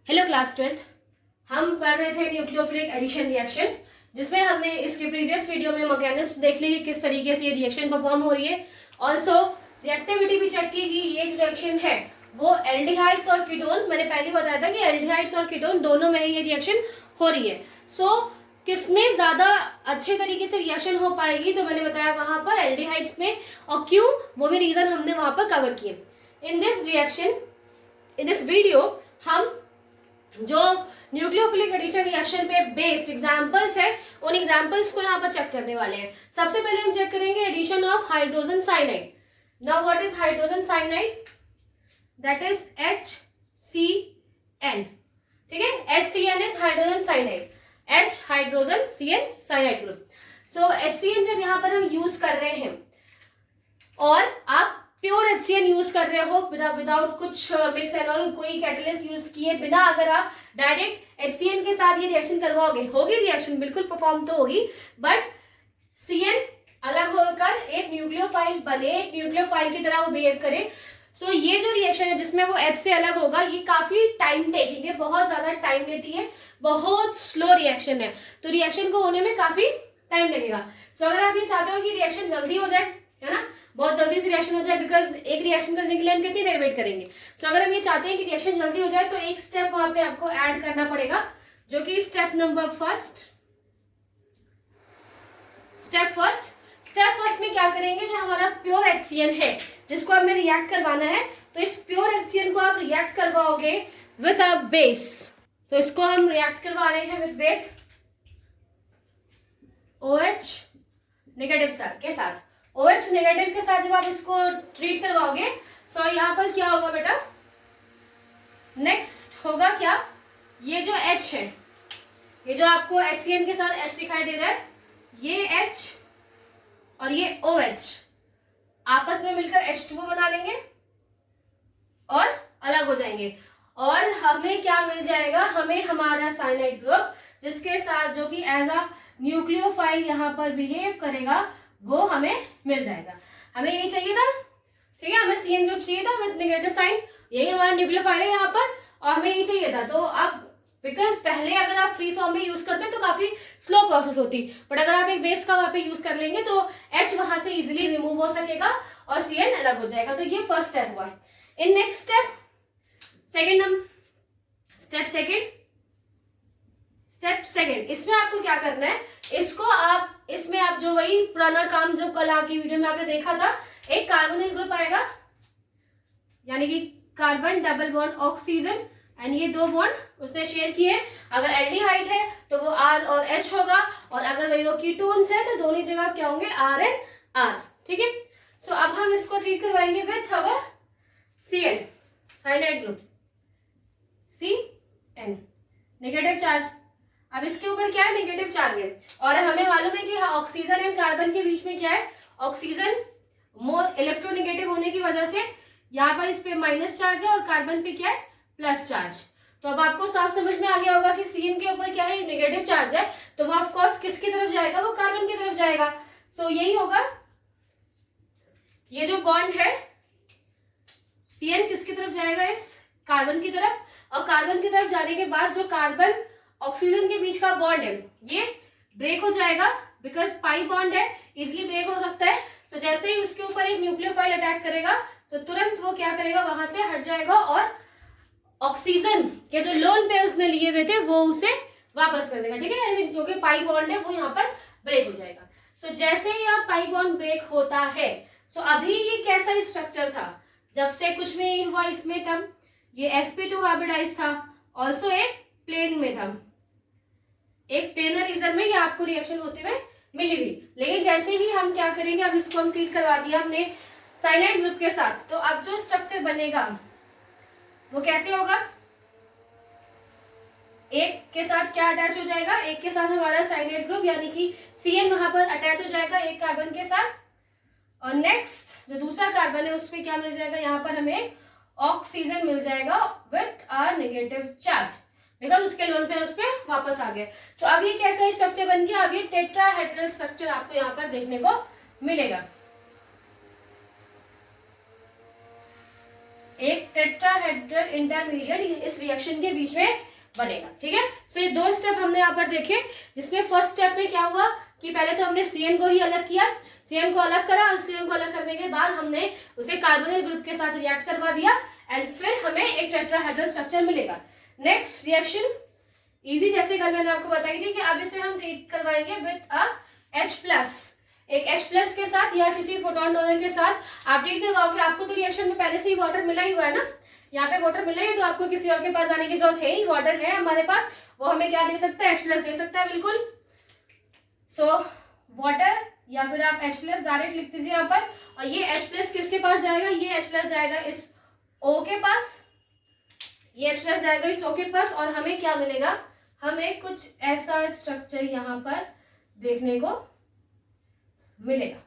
Hello class 12th। हम पढ़ रहे थे न्यूक्लियोफिलिक एडिशन रिएक्शन, जिसमें हमने इसके प्रीवियस वीडियो में मैकेनिज्म देख ली कि किस तरीके से ये रिएक्शन परफॉर्म हो रही है। ऑल्सो रिएक्टिविटी भी चेक की कि ये जो रिएक्शन है वो एल्डिहाइड्स और कीटोन, मैंने पहले बताया था कि एल्डिहाइड्स और कीटोन दोनों में ही ये रिएक्शन हो रही है। सो किसमें ज्यादा अच्छे तरीके से रिएक्शन हो पाएगी, तो मैंने बताया वहां पर एल्डिहाइड्स में, और क्यों वो भी रीजन हमने वहां पर कवर किए। In this reaction, in this video हम जो न्यूक्लियोफिलिक एडिशन रिएक्शन पे बेस्ड एग्जांपल्स है उन एग्जांपल्स को यहाँ पर चेक करने वाले हैं। सबसे पहले हम चेक करेंगे addition of hydrogen cyanide. Now what is hydrogen cyanide? That is HCN। ठीक है, HCN is hydrogen cyanide, H hydrogen, CN cyanide group. So HCN जब यहाँ पर हम यूज कर रहे हैं और आप प्योर HCN यूज कर रहे हो विदाउट कुछ मिक्स एंड ऑल, कोई कैटलिस्ट यूज किए बिना, अगर आप डायरेक्ट HCN के साथ ये रिएक्शन करवाओगे, होगी रिएक्शन बिल्कुल परफॉर्म तो होगी, बट CN अलग होकर एक न्यूक्लियोफाइल बने, एक न्यूक्लियोफाइल की तरह वो बिहेव करे। सो ये जो रिएक्शन है जिसमें वो H से अलग होगा, ये काफी टाइम टेकिंग है, बहुत ज्यादा टाइम लेती है, बहुत स्लो रिएक्शन है, तो रिएक्शन को होने में काफी टाइम लगेगा। सो अगर आप ये चाहते हो कि रिएक्शन जल्दी हो जाए, है ना, बहुत जल्दी से रिएक्शन हो जाए, बिकॉज एक रिएक्शन करने के लिए हम कितनी देर वेट करेंगे। सो अगर हम ये चाहते हैं कि रिएक्शन जल्दी हो जाए, तो एक स्टेप वहां पे आपको ऐड करना पड़ेगा, जो कि step number first. Step first में क्या करेंगे, जो हमारा प्योर HCN है जिसको हमें रिएक्ट करवाना है, तो इस प्योर HCN को आप रिएक्ट करवाओगे विद अ बेस। तो इसको हम रिएक्ट करवा रहे हैं विद बेस OH नेगेटिव के साथ। OH नेगेटिव के साथ जब आप इसको ट्रीट करवाओगे, सो यहाँ पर क्या होगा बेटा, नेक्स्ट होगा क्या, ये जो H है, ये जो आपको HCN के साथ H दिखाई दे रहा है, ये H और ये OH आपस में मिलकर H2O बना लेंगे और अलग हो जाएंगे, और हमें क्या मिल जाएगा, हमें हमारा साइनाइड ग्रुप जिसके साथ जो कि एज अ न्यूक्लियोफाइल यहाँ पर बिहेव करेगा, वो हमें मिल जाएगा। हमें यही चाहिए था, ठीक है, हमें CN ग्रुप चाहिए था विद नेगेटिव साइन, यही हमारा न्यूक्लियोफाइल है यहाँ पर, और हमें यही चाहिए था। तो अब बिकॉज पहले अगर आप फ्री फॉर्म में यूज करते तो काफी स्लो प्रोसेस होती, बट अगर आप एक बेस का वहां पे यूज कर लेंगे तो H वहां से इजिली रिमूव हो सकेगा और CN अलग हो जाएगा। तो ये फर्स्ट स्टेप हुआ। इन नेक्स्ट स्टेप सेकेंड, इसमें आपको क्या करना है, इसमें आप जो वही पुराना काम जो कल की वीडियो में आपने देखा था, एक कार्बोनिल ग्रुप आएगा, यानी कि carbon double bond oxygen, and ये दो बॉन्ड उसने शेयर किए। अगर एल्डिहाइड है तो वो R और H होगा, और अगर वही वो कीटोन्स है तो दोनों जगह क्या होंगे, R एंड R। ठीक है, सो अब हम इसको ट्रीट करवाएंगे with our CN cyanide group, CN negative charge. अब इसके ऊपर क्या है, नेगेटिव चार्ज है, और हमें मालूम है कि ऑक्सीजन एंड कार्बन के बीच में क्या है, ऑक्सीजन मोर इलेक्ट्रोनेगेटिव होने की वजह से यहाँ पर इस पे माइनस चार्ज है और कार्बन पे क्या है, प्लस चार्ज। तो अब आपको साफ समझ में आ गया होगा कि CN के ऊपर क्या है, नेगेटिव चार्ज है, तो वो ऑफ कोर्स किसकी तरफ जाएगा, वो कार्बन की तरफ जाएगा। सो यही होगा, ये जो बॉन्ड है CN किसकी तरफ जाएगा, इस कार्बन की तरफ, और कार्बन की तरफ जाने के बाद जो कार्बन ऑक्सीजन के बीच का बॉन्ड है ये ब्रेक हो जाएगा, बिकॉज पाई बॉन्ड है, इजिली ब्रेक हो सकता है। तो जैसे ही उसके ऊपर एक न्यूक्लियोफाइल अटैक करेगा तो तुरंत वो क्या करेगा, वहां से हट जाएगा, और ऑक्सीजन के जो लोन पे उसने लिए हुए थे वो उसे वापस कर देगा। ठीक है, जो कि पाई बॉन्ड है वो यहाँ पर ब्रेक हो जाएगा। सो जैसे ही यहाँ पाई बॉन्ड ब्रेक होता है, सो अभी ये कैसा स्ट्रक्चर था, जब से कुछ भी नहीं हुआ इसमें, तब ये sp2 हाइब्रिडाइज था, ऑल्सो एक प्लेन में था, एक प्लेनर रीजन में ये आपको रिएक्शन होते हुए मिली थी। लेकिन जैसे ही हम क्या करेंगे, अब इसको हम ट्रीट करवा दिया हमने साइनाइड ग्रुप के साथ, तो अब जो स्ट्रक्चर बनेगा वो कैसे होगा, एक के साथ क्या अटैच हो जाएगा, एक के साथ हमारा साइनाइड ग्रुप यानी कि CN वहां पर अटैच हो जाएगा एक कार्बन के साथ, और नेक्स्ट जो दूसरा कार्बन है उसमें क्या मिल जाएगा, यहाँ पर हमें ऑक्सीजन मिल जाएगा with R negative charge, because उसके लोन पे उस पर वापस आ गए। सो अब ये कैसा स्ट्रक्चर बन गया, अब ये टेट्राहेड्रल स्ट्रक्चर आपको यहाँ पर देखने को मिलेगा। एक टेट्राहेड्रल इंटरमीडिएट इस रिएक्शन के बीच में बनेगा। ठीक है, सो ये दो स्टेप हमने यहाँ पर देखे, जिसमें फर्स्ट स्टेप में क्या हुआ कि पहले तो हमने CN को ही अलग किया, CN को अलग करा, और CN को अलग करने के बाद हमने उसे कार्बोनिल ग्रुप के साथ रिएक्ट करवा दिया एंड फिर हमें एक टेट्राहेड्रल स्ट्रक्चर मिलेगा। नेक्स्ट रिएक्शन इजी, जैसे कल मैंने आपको बताई थी कि अब इसे हम ट्रीट करवाएंगे विद अ H+, एक H+ के साथ या किसी फोटोन डोनर के साथ आप ट्रीट करवाओगे। आपको तो रिएक्शन में पहले से ही वाटर मिला ही हुआ है ना, यहाँ पे वाटर मिला है, तो आपको किसी और के पास जाने की जरूरत है ही, वाटर है हमारे पास, वो हमें क्या दे सकता है, H+ दे सकता है बिल्कुल। सो वाटर या फिर आप H+ डायरेक्ट लिख दीजिए यहाँ पर, और ये H+ किसके पास जाएगा, ये H+ जाएगा इस O के पास, ये H+ जाएगा इस O के पास, और हमें क्या मिलेगा, हमें कुछ ऐसा स्ट्रक्चर यहाँ पर देखने को मिलेगा।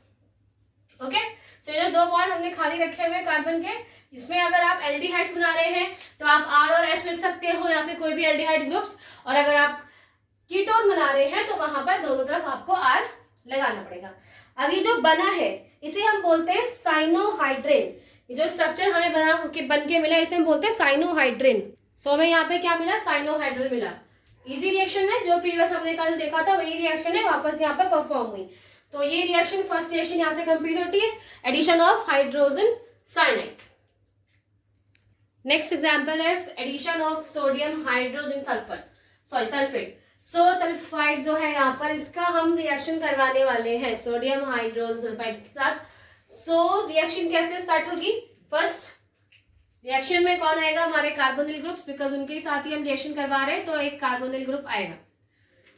ओके, सो ये जो दो बॉन्ड हमने खाली रखे हुए कार्बन के, इसमें अगर आप एल्डिहाइड्स बना रहे हैं तो आप R और H लिख सकते हो, या फिर कोई भी एल्डिहाइड ग्रुप्स, और अगर आप कीटोन बना रहे हैं तो वहां पर दोनों तरफ आपको R लगाना पड़ेगा। अब ये जो बना है इसे हम बोलते हैं साइनोहाइड्रेन, ये जो स्ट्रक्चर हमें बन के मिला इसे हम बोलते हैं साइनोहाइड्रेन। सो हमें यहाँ पे क्या मिला, साइनोहाइड्रेन मिला। इजी रिएक्शन है, जो प्रीवियस हमने कल देखा था वही रिएक्शन है वापस यहाँ पे परफॉर्म हुई। तो ये रिएक्शन, फर्स्ट रिएक्शन यहाँ से कंप्लीट होती है, addition of hydrogen cyanide. Next example है addition of sodium hydrogen sulphate. So sulphide जो है यहाँ पर, इसका हम रिएक्शन करवाने वाले हैं सोडियम हाइड्रोजन सल्फाइड के साथ। सो रिएक्शन कैसे स्टार्ट होगी, फर्स्ट रिएक्शन में कौन आएगा, हमारे कार्बोनिल ग्रुप्स, बिकॉज उनके साथ ही हम रिएक्शन करवा रहे हैं, तो एक कार्बोनिल ग्रुप आएगा।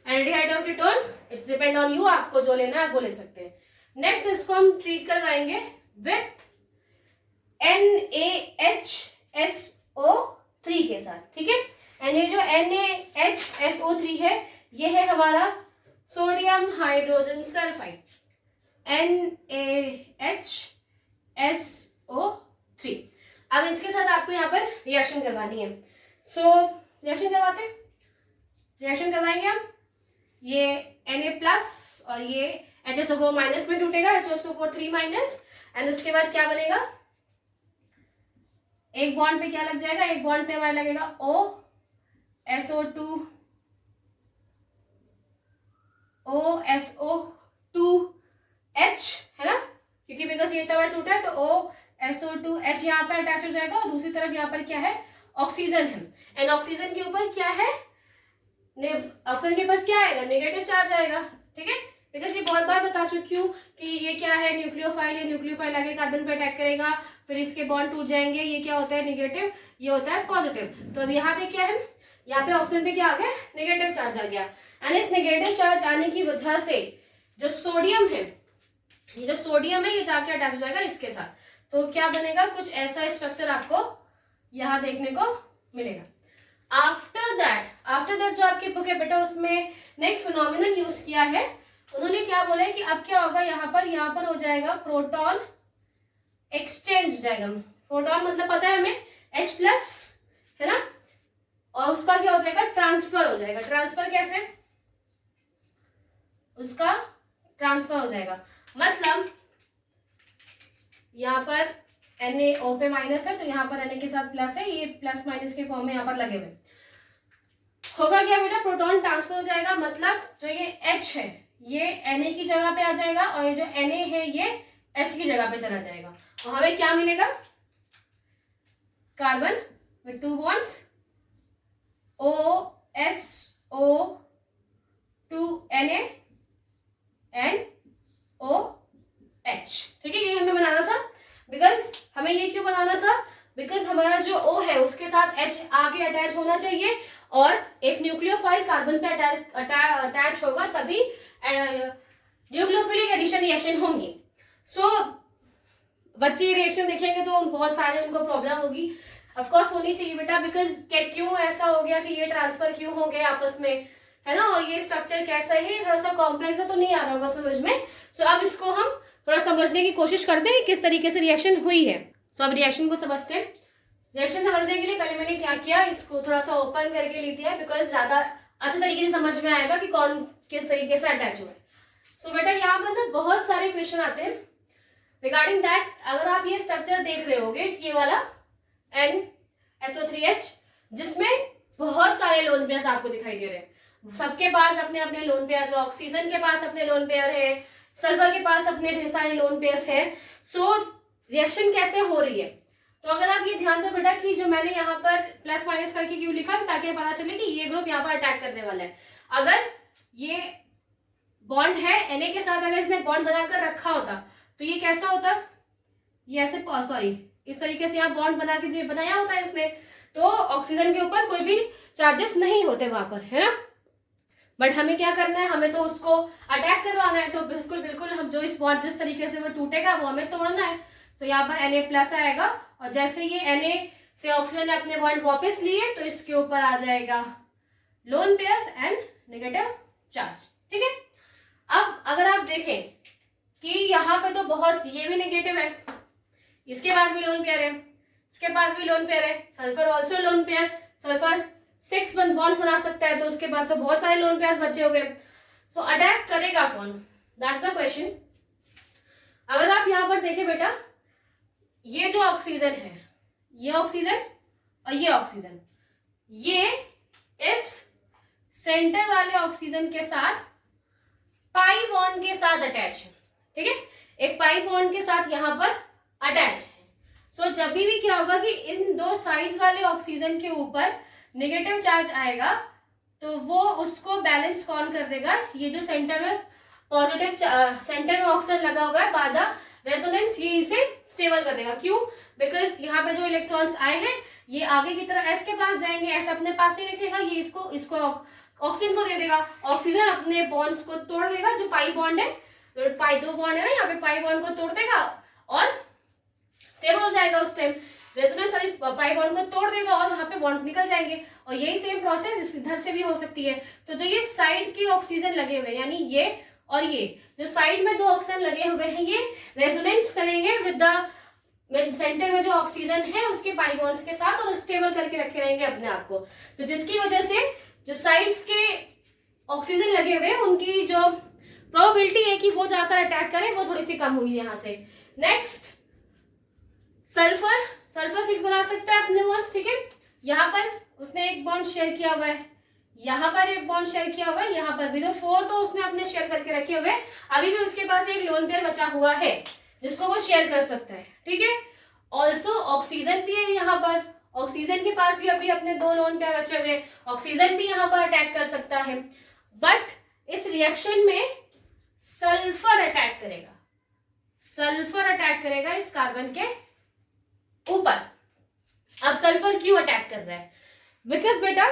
एल्डिहाइड और ketone, it's depend on you, आपको जो लेना है वो ले सकते हैं। नेक्स्ट इसको हम ट्रीट करवाएंगे विथ NaHSO3 के साथ। ठीक है, एंड ये जो NaHSO3 है ये है हमारा सोडियम हाइड्रोजन सल्फाइड, NaHSO3। अब इसके साथ आपको यहाँ पर रिएक्शन करवानी है। सो रिएक्शन करवाएंगे हम, ये Na+ और ये HSO4- में टूटेगा, HSO4 एंड उसके बाद क्या बनेगा, एक बॉन्ड पे क्या लग जाएगा, एक बॉन्ड पे हमारा लगेगा OSO2H, है ना, क्योंकि बिकॉज ये इतना टूटा है तो OSO2H यहाँ पे अटैच हो जाएगा, और दूसरी तरफ यहाँ पर क्या है, ऑक्सीजन है, एंड ऑक्सीजन के ऊपर क्या है, ऑक्सीजन के पास क्या आएगा, नेगेटिव चार्ज आएगा। ठीक है, बिकॉज ये बहुत बार बता चुकी हूँ कि ये क्या है, न्यूक्लियोफाइल, ये न्यूक्लियोफाइल आगे कार्बन पे अटैक करेगा, फिर इसके बॉन्ड टूट जाएंगे, ये क्या होता है नेगेटिव, ये होता है पॉजिटिव। तो अब यहाँ पे क्या है, यहाँ पे ऑक्सीजन पे क्या आ गया, नेगेटिव चार्ज आ गया, एंड इस नेगेटिव चार्ज आने की वजह से जो सोडियम है, ये जो सोडियम है ये जाके अटैच हो जाएगा इसके साथ, तो क्या बनेगा, कुछ ऐसा स्ट्रक्चर आपको यहाँ देखने को मिलेगा। आफ्टर दैट जो आपकी बुक है बेटा, उसमें नेक्स्ट फिनोमिनन यूज किया है, उन्होंने क्या बोला है कि अब क्या होगा, यहाँ पर हो जाएगा प्रोटॉन एक्सचेंज हो जाएगा। प्रोटॉन मतलब पता है हमें H+, है ना, और उसका क्या हो जाएगा, ट्रांसफर हो जाएगा। ट्रांसफर कैसे, उसका ट्रांसफर हो जाएगा, मतलब यहाँ पर NaO पे माइनस है तो यहाँ पर Na के साथ प्लस है, ये प्लस माइनस के फॉर्म में यहाँ पर लगे हुए। होगा क्या बेटा, प्रोटॉन ट्रांसफर हो जाएगा, मतलब जो ये H है ये Na की जगह पे आ जाएगा, और ये जो Na है ये H की जगह पे चला जाएगा, और हमें क्या मिलेगा, carbon with 2 bonds OSO2Na and OH। ठीक है, ये हमें बनाना था, बिकॉज हमें ये क्यों बनाना था, बिकॉज हमारा जो O है उसके साथ H आके अटैच होना चाहिए, और एक न्यूक्लियोफाइल कार्बन पे अटैच होगा, तभी न्यूक्लियोफिलिक एडिशन रिएक्शन होंगी। सो बच्चे रिएक्शन देखेंगे तो बहुत सारे उनको प्रॉब्लम होगी, ऑफ कोर्स होनी चाहिए बेटा, बिकॉज क्यों ऐसा हो गया कि ये ट्रांसफर क्यों हो गए आपस में, है ना, और ये स्ट्रक्चर कैसा है, थोड़ा सा कॉम्प्लेक्स है तो नहीं आ रहा होगा समझ में। सो अब इसको हम थोड़ा समझने की कोशिश करते हैं किस तरीके से रिएक्शन हुई है। सो अब रिएक्शन को समझते हैं। रिएक्शन समझने के लिए पहले मैंने क्या किया, इसको थोड़ा सा ओपन करके ली दिया, बिकॉज ज्यादा अच्छे तरीके से समझ में आएगा कि कौन किस तरीके से अटैच हुआ है। सो बेटा यहाँ पर ना बहुत सारे क्वेश्चन आते हैं रिगार्डिंग दैट। अगर आप ये स्ट्रक्चर देख रहे होगे, ये वाला NSO3H, जिसमें बहुत सारे लोन पेयर्स आपको दिखाई दे रहे हैं। सबके पास अपने अपने लोन पेयर्स है, ऑक्सीजन के पास अपने लोन पेयर है, सल्फर के पास अपने ढेर सारे लोन पेयर्स है। सो रिएक्शन कैसे हो रही है, तो अगर आप ये ध्यान दो बेटा कि जो मैंने यहाँ पर प्लस माइनस करके क्यों लिखा, ताकि पता चले कि ये ग्रुप यहाँ पर अटैक करने वाला है। अगर ये बॉन्ड है Na के साथ, अगर इसने बॉन्ड बनाकर रखा होता तो ये कैसा होता, ये ऐसे सॉरी इस तरीके से यहाँ बॉन्ड बना के बनाया होता है इसने, तो ऑक्सीजन के ऊपर कोई भी चार्जेस नहीं होते वहां पर, है ना। बट हमें क्या करना है, हमें तो उसको अटैक करवाना है, तो बिल्कुल बिल्कुल हम जो इस बॉन्ड जिस तरीके से वो टूटेगा वो हमें तोड़ना है। तो यहाँ पर Na+ आएगा, और जैसे ये Na से ऑक्सीजन ने अपने बॉन्ड वापस लिए तो इसके ऊपर आ जाएगा lone pairs and negative charge, ठीक है। अब अगर आप देखें कि यहाँ पे तो बहुत, ये भी नेगेटिव है, इसके पास भी लोन पेयर है, इसके पास भी लोन पेयर है, sulphur also lone pair, sulphur 6 bonds बना सकता है, तो उसके पास तो बहुत सारे लोन पेयर्स बचे हुए। सो अटैक करेगा कौन, दैट्स द क्वेश्चन। अगर आप यहाँ पर देखें बेटा, ये जो ऑक्सीजन है, ये ऑक्सीजन और ये ऑक्सीजन, ये इस सेंटर वाले ऑक्सीजन के साथ पाई बॉन्ड के साथ अटैच है, ठीक है, एक पाई बॉन्ड के साथ यहाँ पर अटैच है। सो जब भी क्या होगा कि इन दो साइड्स वाले ऑक्सीजन के ऊपर नेगेटिव चार्ज आएगा, तो वो उसको बैलेंस कौन कर देगा, ये जो सेंटर में पॉजिटिव सेंटर में ऑक्सीजन लगा हुआ है बाय द रेजोनेंस, ये इसे स्टेबल कर देगा। क्यों, बिकॉज यहाँ पे जो इलेक्ट्रॉन्स आए हैं ये आगे की तरफ S के पास जाएंगे, S अपने पास नहीं रखेगा, ये इसको ऑक्सीजन को दे देगा, ऑक्सीजन अपने बॉन्ड्स को तोड़ देगा, जो पाई बॉन्ड है, पाई दो बॉन्ड है ना, यहाँ पे पाई बॉन्ड को तोड़ देगा और स्टेबल हो जाएगा। उस टाइम रेजोनेंस वाली पाई बॉन्ड को तोड़ देगा और वहां पे बॉन्ड निकल जाएंगे। और यही सेम प्रोसेस इधर से भी हो सकती है। तो जो ये साइड के ऑक्सीजन लगे हुए, यानी ये और ये जो साइड में दो ऑक्सीजन लगे हुए हैं, ये रेजोनेंस करेंगे विद द सेंटर में जो ऑक्सीजन है उसके पाई बॉन्ड्स के साथ, और स्टेबल करके रखे रहेंगे अपने आप को। तो जिसकी वजह से जो साइड्स के ऑक्सीजन लगे हुए उनकी जो प्रोबेबिलिटी है कि वो जाकर अटैक करें वो थोड़ी सी कम हुई है यहाँ से। नेक्स्ट सल्फर 6 बना सकता है अपने बॉन्ड्स, ठीक है। यहाँ पर उसने एक बॉन्ड शेयर किया हुआ है, यहाँ पर एक बॉन्ड शेयर किया हुआ है, यहाँ पर भी, तो 4 तो उसने अपने शेयर करके रखे हुए हैं। अभी भी उसके पास एक लोन पेयर बचा हुआ है जिसको वो शेयर कर सकता है, ठीक है। ऑल्सो ऑक्सीजन भी है यहाँ पर, ऑक्सीजन के पास भी अभी अपने 2 लोन पेयर बचे हुए हैं, ऑक्सीजन भी यहाँ पर अटैक कर सकता है। बट इस रिएक्शन में सल्फर अटैक करेगा, सल्फर अटैक करेगा इस कार्बन के ऊपर। अब सल्फर क्यों अटैक कर रहा है, बिकॉज बेटा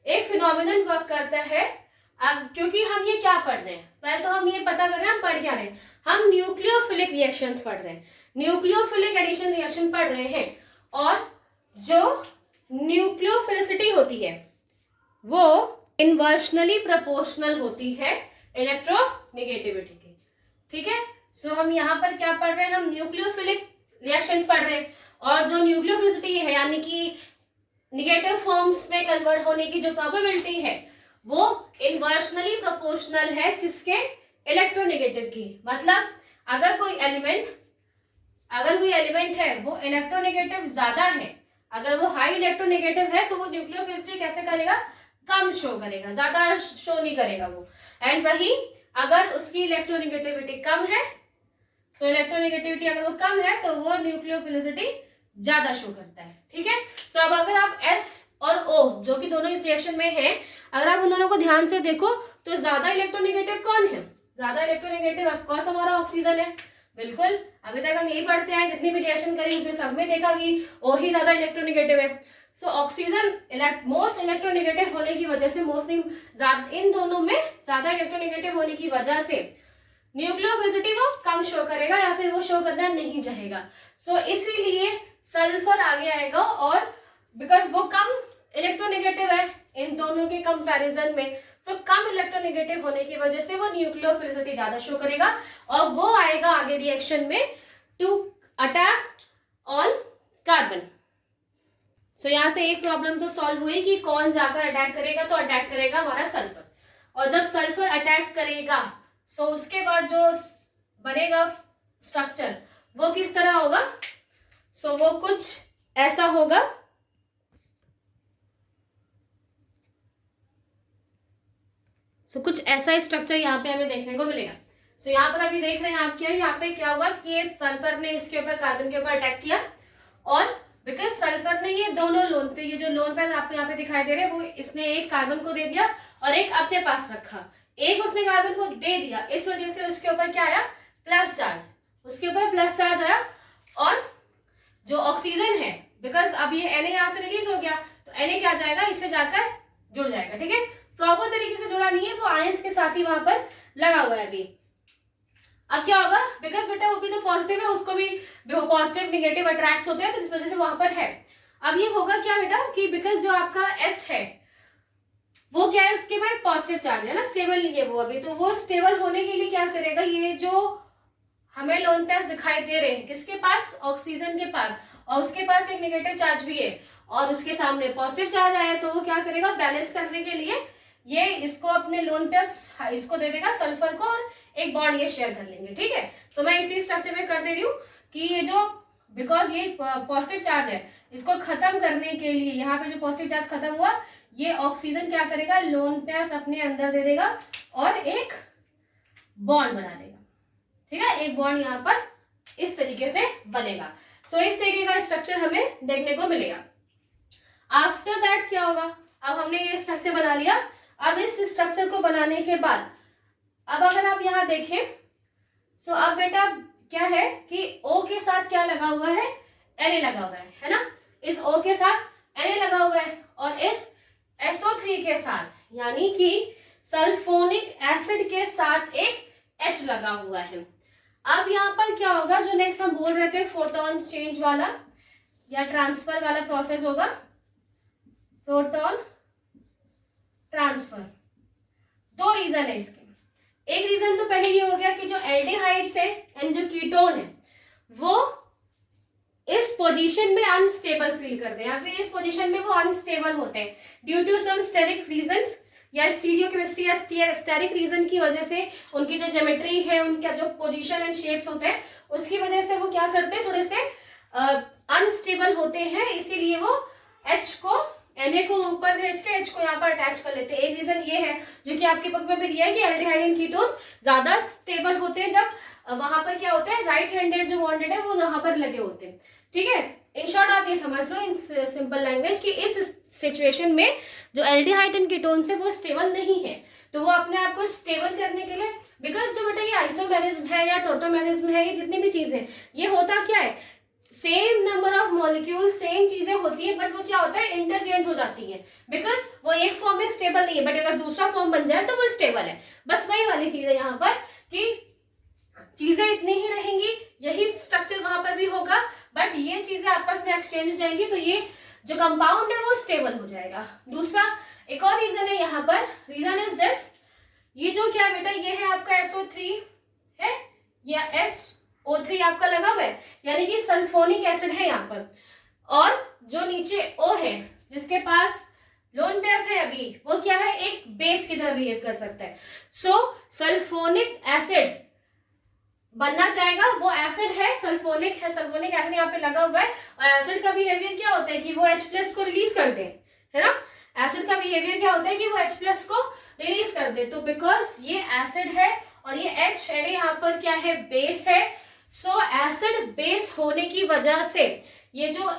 एक फिनोमिनन वर्क करता है। क्योंकि हम ये क्या पढ़ रहे हैं, पहले तो हम ये पता कर रहे हैं हम पढ़ क्या रहे हैं, हम न्यूक्लियोफिलिक रिएक्शंस पढ़ रहे हैं, न्यूक्लियोफिलिक एडिशन रिएक्शन पढ़ रहे हैं। और जो न्यूक्लियोफिलिसिटी होती है वो इनवर्सनली प्रोपोर्शनल होती है इलेक्ट्रोनेगेटिविटी की, ठीक है। सो हम यहाँ पर क्या पढ़ रहे हैं, हम न्यूक्लियोफिलिक रिएक्शंस पढ़ रहे हैं। और जो न्यूक्लियोफिलिसिटी है यानी कि नेगेटिव फॉर्म्स में कन्वर्ट होने की जो प्रोबेबिलिटी है वो इनवर्सनली प्रोपोर्शनल है किसके, इलेक्ट्रोनेगेटिव की। मतलब अगर कोई एलिमेंट है वो इलेक्ट्रोनेगेटिव ज्यादा है, अगर वो हाई इलेक्ट्रोनेगेटिव है तो वो न्यूक्लियोफिलिसिटी कैसे करेगा, कम शो करेगा, ज्यादा शो नहीं करेगा वो। एंड वही अगर उसकी इलेक्ट्रोनेगेटिविटी कम है, सो इलेक्ट्रोनेगेटिविटी अगर वो कम है तो वो न्यूक्लियोफिलिसिटी ज्यादा शो करता है, ठीक है। सो अब अगर आप S और O जो कि दोनों इस रिएक्शन में है, अगर आप उन दोनों को ध्यान से देखो तो ज्यादा इलेक्ट्रोनेगेटिव कौन है, ज्यादा इलेक्ट्रोनेगेटिव ऑफकोर्स हमारा ऑक्सीजन है। बिल्कुल, अभी तक हम यही पढ़ते हैं, जितनी भी रिएक्शन करी उसमें सब में देखा कि O ही ज्यादा इलेक्ट्रोनेगेटिव है। सो ऑक्सीजन मोस्ट इलेक्ट्रोनेगेटिव होने की वजह से, मोस्टली इन दोनों में ज्यादा इलेक्ट्रोनेगेटिव होने की वजह से न्यूक्लियोफिलिसिटी वो कम शो करेगा या फिर वो शो करना नहीं चाहेगा। सो इसीलिए सल्फर आगे आएगा, और बिकॉज वो कम इलेक्ट्रोनेगेटिव है इन दोनों के कंपैरिजन में, सो कम इलेक्ट्रोनेगेटिव होने की वजह से वो न्यूक्लियोफिलिसिटी ज्यादा शो करेगा और वो आएगा आगे रिएक्शन में टू अटैक ऑन कार्बन। सो यहाँ से एक प्रॉब्लम तो सॉल्व हुई कि कौन जाकर अटैक करेगा, तो अटैक करेगा हमारा सल्फर। और जब सल्फर अटैक करेगा सो उसके बाद जो बनेगा स्ट्रक्चर वो किस तरह होगा, सो वो कुछ ऐसा होगा। सो कुछ ऐसा स्ट्रक्चर यहाँ पे हमें देखने को मिलेगा। सो यहाँ पर अभी देख रहे हैं आप क्या, यहाँ पे क्या हुआ कि ये सल्फर ने इसके ऊपर कार्बन के ऊपर अटैक किया, और बिकॉज सल्फर ने ये दोनों लोन पे, ये जो लोन पेयर आपको यहाँ पे दिखाई दे रहे हैं, वो इसने एक कार्बन को दे दिया और एक अपने पास रखा, एक उसने कार्बन को दे दिया, इस वजह से उसके ऊपर क्या आया, प्लस चार्ज, उसके ऊपर प्लस चार्ज आया। और जो ऑक्सीजन है, बिकॉज अब ये Na यहाँ से रिलीज हो गया, तो Na क्या जाएगा, इससे जाकर जुड़ जाएगा, ठीक है, प्रॉपर तरीके से जुड़ा नहीं है, वो आयंस के साथ ही वहां पर लगा हुआ है अभी। अब क्या होगा, बिकॉज बेटा वो भी तो पॉजिटिव है, उसको भी पॉजिटिव निगेटिव अट्रैक्ट होते हैं, तो इस वजह से वहां पर है। अब ये होगा क्या बेटा कि बिकॉज जो आपका S है वो क्या है, उसके ऊपर एक पॉजिटिव चार्ज है ना, स्टेबल नहीं है वो अभी, तो वो स्टेबल होने के लिए क्या करेगा, ये जो हमें लोन पेयर्स दिखाई दे रहे हैं किसके पास, ऑक्सीजन के पास, और उसके पास एक नेगेटिव चार्ज भी है और उसके सामने पॉजिटिव चार्ज आया, तो वो क्या करेगा, बैलेंस करने के लिए ये इसको अपने लोन पेयर्स इसको दे देगा सल्फर को, और एक बॉन्ड ये शेयर कर लेंगे, ठीक है। सो मैं इसी स्ट्रक्चर में कर दे रही हूँ कि ये जो बिकॉज ये पॉजिटिव चार्ज है, इसको खत्म करने के लिए यहाँ पे जो पॉजिटिव चार्ज खत्म हुआ, ये ऑक्सीजन क्या करेगा, लोन पेयर्स अपने अंदर दे देगा और एक बॉन्ड बना देगा, ठीक है, एक बॉन्ड यहाँ पर इस तरीके से बनेगा। सो इस तरीके का स्ट्रक्चर हमें देखने को मिलेगा। आफ्टर दैट क्या होगा, अब हमने ये स्ट्रक्चर बना लिया, अब इस स्ट्रक्चर को बनाने के बाद अब अगर आप यहाँ देखें, सो अब बेटा क्या है कि O के साथ क्या लगा हुआ है, Na लगा हुआ है ना, इस O के साथ Na लगा हुआ है, और इस SO3 के साथ यानी कि सल्फोनिक एसिड के साथ एक H लगा हुआ है। अब यहाँ पर क्या होगा, जो नेक्स्ट हम बोल रहे थे फोटोन चेंज वाला या ट्रांसफर वाला प्रोसेस होगा, प्रोटॉन ट्रांसफर। दो रीजन है इसके, एक रीजन तो पहले ये हो गया कि जो एल्डिहाइड्स है एंड जो कीटोन है वो इस पोजीशन में अनस्टेबल फील करते हैं, या फिर इस पोजीशन में वो अनस्टेबल होते हैं due to some steric reasons या स्टीरियोकेमिस्ट्री या स्टेरिक रीजन की वजह से, उनकी जो ज्योमेट्री है, उनका जो पोजीशन एंड शेप्स होते हैं, उसकी वजह से वो क्या करते हैं, थोड़े से अनस्टेबल होते हैं, इसीलिए वो H को Na को ऊपर भेज के H को यहाँ पर अटैच कर लेते हैं। एक रीजन ये है जो कि आपके बुक में भी दिया है कि एल्डिहाइड एंड कीटोन्स ज्यादा स्टेबल होते हैं जब वहां पर क्या होता है, राइट हैंडेड जो बॉन्डेड है वो यहाँ पर लगे होते हैं, ठीक है। इन शॉर्ट आप ये समझ लो इन सिंपल लैंग्वेज कि इस सिचुएशन में जो एल्डिहाइड एंड कीटोन्स है वो स्टेबल नहीं है, तो वो अपने आप को स्टेबल करने के लिए, बिकॉज जो बेटा ये आइसोमेरिज्म है या टोटोमेरिज्म है, ये जितनी भी चीजें, ये होता क्या है, same number of molecule same चीजें होती है, बट वो क्या होता है, इंटरचेंज हो जाती है, बिकॉज वो एक फॉर्म में स्टेबल नहीं है, बट अगर दूसरा फॉर्म बन जाए तो वो स्टेबल है। बस वही वाली चीज है यहाँ पर कि चीजें इतनी ही रहेंगी, यही स्ट्रक्चर वहां पर भी होगा, बट ये चीजें आपस में एक्सचेंज हो जाएंगी, तो ये जो कंपाउंड है वो स्टेबल हो जाएगा। दूसरा एक और रीजन है यहाँ पर, रीजन इज दिस, ये जो क्या बेटा, ये है आपका SO3 है या SO3 आपका लगा हुआ है, यानी कि सल्फोनिक एसिड है यहाँ पर, और जो नीचे O है जिसके पास लोन बेस है अभी, वो क्या है, एक बेस की तरह बिहेव कर सकता है। सो सल्फोनिक एसिड बनना चाहेगा, वो एसिड है, सल्फोनिक है, सल्फोनिक एसिड यहाँ पे लगा हुआ है, और एसिड का बिहेवियर क्या होता है कि वो H+ को रिलीज कर दे, है ना, एसिड का बिहेवियर क्या होता है कि वो H+ को रिलीज कर दे, तो बिकॉज ये एसिड है और ये H है यहाँ पर क्या है, बेस है, सो एसिड बेस होने की वजह से ये जो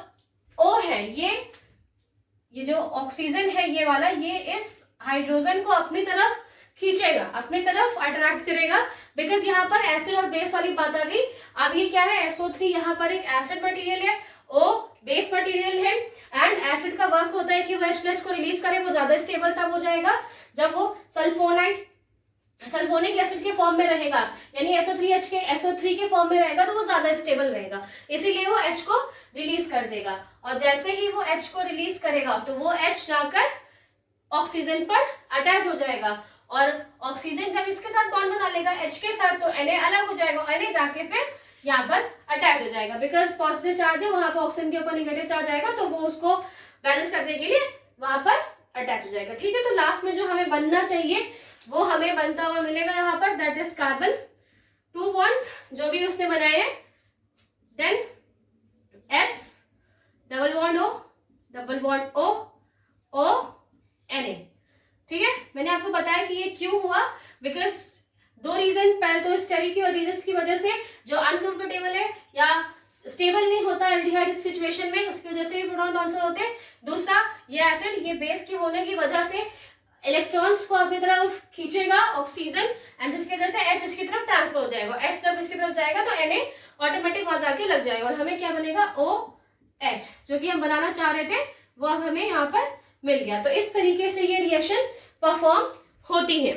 O है, ये जो ऑक्सीजन है ये वाला, ये इस हाइड्रोजन को अपनी तरफ खींचेगा, अपनी तरफ अट्रैक्ट करेगा, बिकॉज यहाँ पर एसिड और बेस वाली बात आ गई। अब ये क्या है, SO3 यहाँ पर एक एसिड मटेरियल है, O बेस मटेरियल है, एंड एसिड का वर्क होता है कि वो H+ को रिलीज करे, वो ज्यादा स्टेबल तब हो जाएगा जब वो सल्फोनिक एसिड के फॉर्म में रहेगा, यानी SO3 के फॉर्म में रहेगा, तो वो ज्यादा स्टेबल रहेगा, इसीलिए वो H को रिलीज कर देगा, और जैसे ही वो H को रिलीज करेगा तो वो H जाकर ऑक्सीजन पर अटैच हो जाएगा, और ऑक्सीजन जब इसके साथ बॉन्ड बना लेगा H के साथ, तो Na अलग हो जाएगा, Na जाके फिर यहाँ पर अटैच हो जाएगा, बिकॉज पॉजिटिव चार्ज है, वहां पर ऑक्सीजन के ऊपर नेगेटिव चार्ज आएगा, तो वो उसको बैलेंस करने के लिए वहां पर अटैच हो जाएगा, ठीक है। तो लास्ट में जो हमें बनना चाहिए वो हमें बनता हुआ मिलेगा यहाँ पर, दैट इज कार्बन 2 बॉन्ड्स जो भी उसने बनाए हैं, then S, double bond O, double bond O, O, Na। ठीक है, मैंने आपको बताया कि ये क्यों हुआ, बिकॉज दो रीजन, पहले तो स्टेरिक की रीजन की वजह से जो अनकंफर्टेबल है या स्टेबल नहीं होता एल्डिहाइड इस सिचुएशन में, उसकी वजह से भी प्रोटॉन ट्रांसफर होते हैं। दूसरा, ये एसिड ये बेस के होने की वजह से इलेक्ट्रॉन्स को अपनी तरफ खींचेगा ऑक्सीजन, एंड जिसकी वजह से H इसकी तरफ ट्रांसफर हो जाएगा। H जब इसकी तरफ जाएगा तो Na ऑटोमेटिक वहां जाके लग जाएगा और हमें क्या बनेगा, OH, जो कि हम बनाना चाह रहे थे वो अब हमें यहाँ पर मिल गया। तो इस तरीके से ये रिएक्शन परफॉर्म होती है।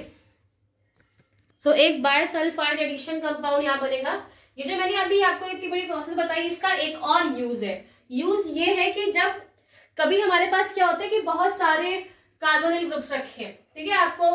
सो एक बायसल्फाइड एडिशन कंपाउंड यहाँ बनेगा। ये जो मैंने अभी आपको इतनी बड़ी प्रोसेस बताई, इसका एक और यूज है। यूज ये है कि जब कभी हमारे पास क्या होता है कि बहुत सारे कार्बोनिल ग्रुप्स रखे हैं, ठीक है, आपको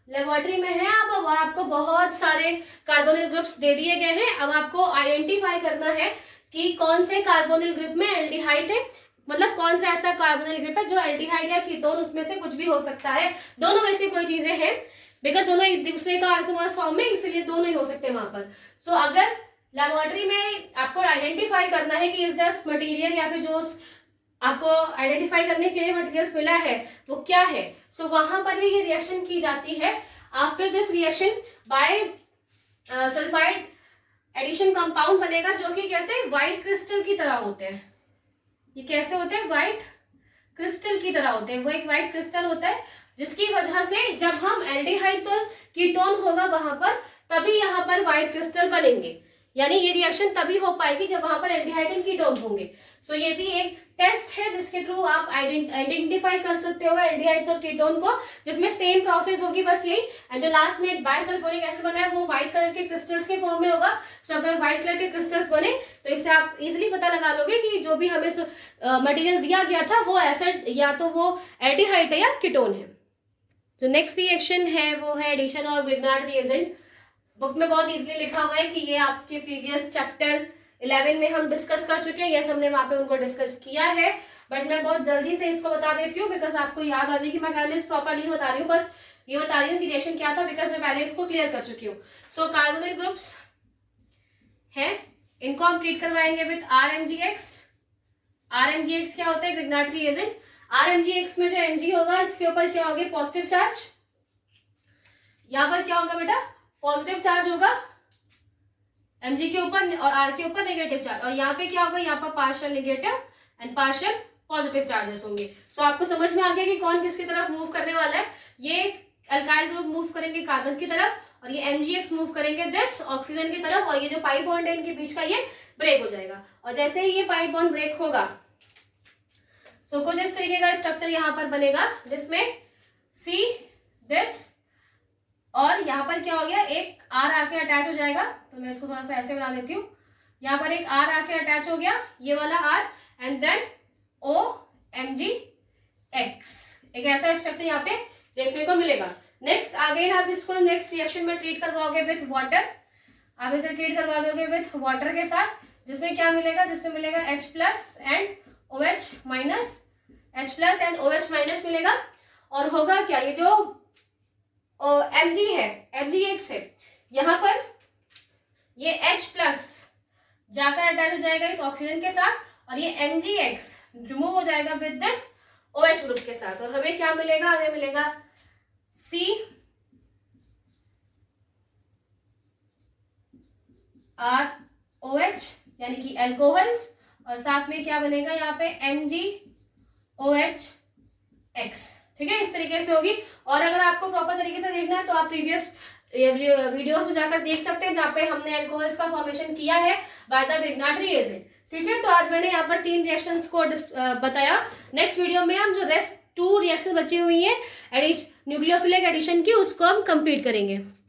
लेबोरेटरी में है आप, और आपको बहुत सारे कार्बोनिल ग्रुप्स दे दिए गए हैं। अब आपको आइडेंटिफाई करना है कि कौन से कार्बोनिल ग्रुप में एल्डिहाइड है, मतलब कौन सा ऐसा कार्बोनिल ग्रुप है जो एल्डिहाइड या कीटोन, उसमें से कुछ भी हो सकता है, दोनों में से कोई चीजें हैं, बिकॉज दोनों एक दूसरे का आइसोमर्स फॉर्म में, इसलिए दोनों ही हो सकते हैं वहां पर। सो अगर लेबोरेटरी में आपको आइडेंटिफाई करना है कि इस दस मटेरियल या फिर जो आपको आइडेंटिफाई करने के लिए मटेरियल्स मिला है वो क्या है, सो वहां पर भी ये रिएक्शन की जाती है। After this reaction bisulphide addition compound बनेगा, जो कि कैसे व्हाइट क्रिस्टल की तरह होते हैं। ये कैसे होते हैं, व्हाइट क्रिस्टल की तरह होते हैं। वो एक व्हाइट क्रिस्टल होता है जिसकी वजह से जब हम एल्डिहाइड्स और कीटोन होगा वहां पर, तभी यहाँ पर व्हाइट क्रिस्टल बनेंगे। यानी ये रिएक्शन तभी हो पाएगी जब वहां पर एल्डिहाइड एंड कीटोन होंगे। सो ये भी एक टेस्ट है जिसके थ्रू आप आइडेंटिफाई कर सकते हो एल्डिहाइड्स और कीटोन को, जिसमें सेम प्रोसेस होगी, बस यही। एंड जो लास्ट में बायसल्फोनिक एसिड बना है वो व्हाइट कलर के क्रिस्टल्स के फॉर्म में होगा। सो अगर व्हाइट कलर के क्रिस्टल्स बने तो इससे आप इजिली पता लगा लोगे कि जो भी हमें मटेरियल दिया गया था वो एसिड या तो वो एल्डिहाइड है या कीटोन है। जो नेक्स्ट रिएक्शन है वो है addition of Grignard reagent. Book में बहुत इजीली लिखा हुआ है कि ये आपके प्रीवियस चैप्टर 11 में हम डिस्कस कर चुके हैं, यस हमने वहां पे उनको डिस्कस किया है, बट मैं बहुत जल्दी से इसको बता देती हूँ बिकॉज आपको याद आ जाए कि मैं पहले प्रॉपर नहीं बता रही हूँ, बस ये बता रही हूँ कि रिएक्शन क्या था, बिकॉज मैं पहले इसको क्लियर कर चुकी हूँ। सो कार्बोनिल ग्रुप्स है, इनको हम ट्रीट करवाएंगे विद RMgX। RMgX क्या होता है, ग्रिग्नार्ड रिएजेंट। RMgX में जो Mg होगा इसके ऊपर क्या होगा, पॉजिटिव चार्ज। यहाँ पर क्या होगा बेटा, पॉजिटिव चार्ज होगा Mg के ऊपर, और R के ऊपर नेगेटिव चार्ज। और यहाँ पे क्या होगा, यहाँ पर partial negative and partial positive charges होंगे। सो आपको समझ में आ गया कि कौन किसकी तरफ मूव करने वाला है। ये अल्काइल ग्रुप मूव करेंगे कार्बन की तरफ, और ये MgX मूव करेंगे दिस ऑक्सीजन की तरफ, और ये जो पाई बॉन्ड है इनके बीच का ये ब्रेक हो जाएगा। और जैसे ही ये पाई बॉन्ड ब्रेक होगा, सो कुछ इस तरीके का स्ट्रक्चर यहाँ पर बनेगा, जिसमें C दिस, और यहाँ पर क्या हो गया, एक R आके अटैच हो जाएगा। तो मैं इसको थोड़ा सा ऐसे बना देती हूँ, यहाँ पर एक R आके अटैच हो गया, ये वाला R, एंड देन OMgX। एक ऐसा स्ट्रक्चर यहाँ पे देखने को मिलेगा। नेक्स्ट अगेन आप इसको नेक्स्ट रिएक्शन में ट्रीट करवाओगे विथ वाटर। आप इसे ट्रीट करवा दोगे विथ वाटर के साथ, जिसमें क्या मिलेगा, जिसमें मिलेगा H plus and OH minus, H plus and OH minus मिलेगा। और होगा क्या, ये जो Mg है, MgX है, यहाँ पर ये H प्लस जाकर अटैच हो जाएगा इस ऑक्सीजन के साथ, और ये MgX रिमूव हो जाएगा विद दिस OH ग्रुप के साथ। और हमें क्या मिलेगा, हमें मिलेगा CROH यानी कि एल्कोहल्स, और साथ में क्या बनेगा यहाँ पे MgOH X। ठीक है, इस तरीके से होगी। और अगर आपको प्रॉपर तरीके से देखना है तो आप प्रीवियस वीडियोस में जाकर देख सकते हैं, जहाँ पे हमने एल्कोहल्स का फॉर्मेशन किया है बाय द ग्रिग्नार्ड रिएजेंट। ठीक है, तो आज मैंने यहाँ पर 3 रिएक्शंस को बताया। नेक्स्ट वीडियो में हम जो रेस्ट 2 रिएक्शन बची हुई है न्यूक्लियोफिलिक एडिशन की, उसको हम कंप्लीट करेंगे।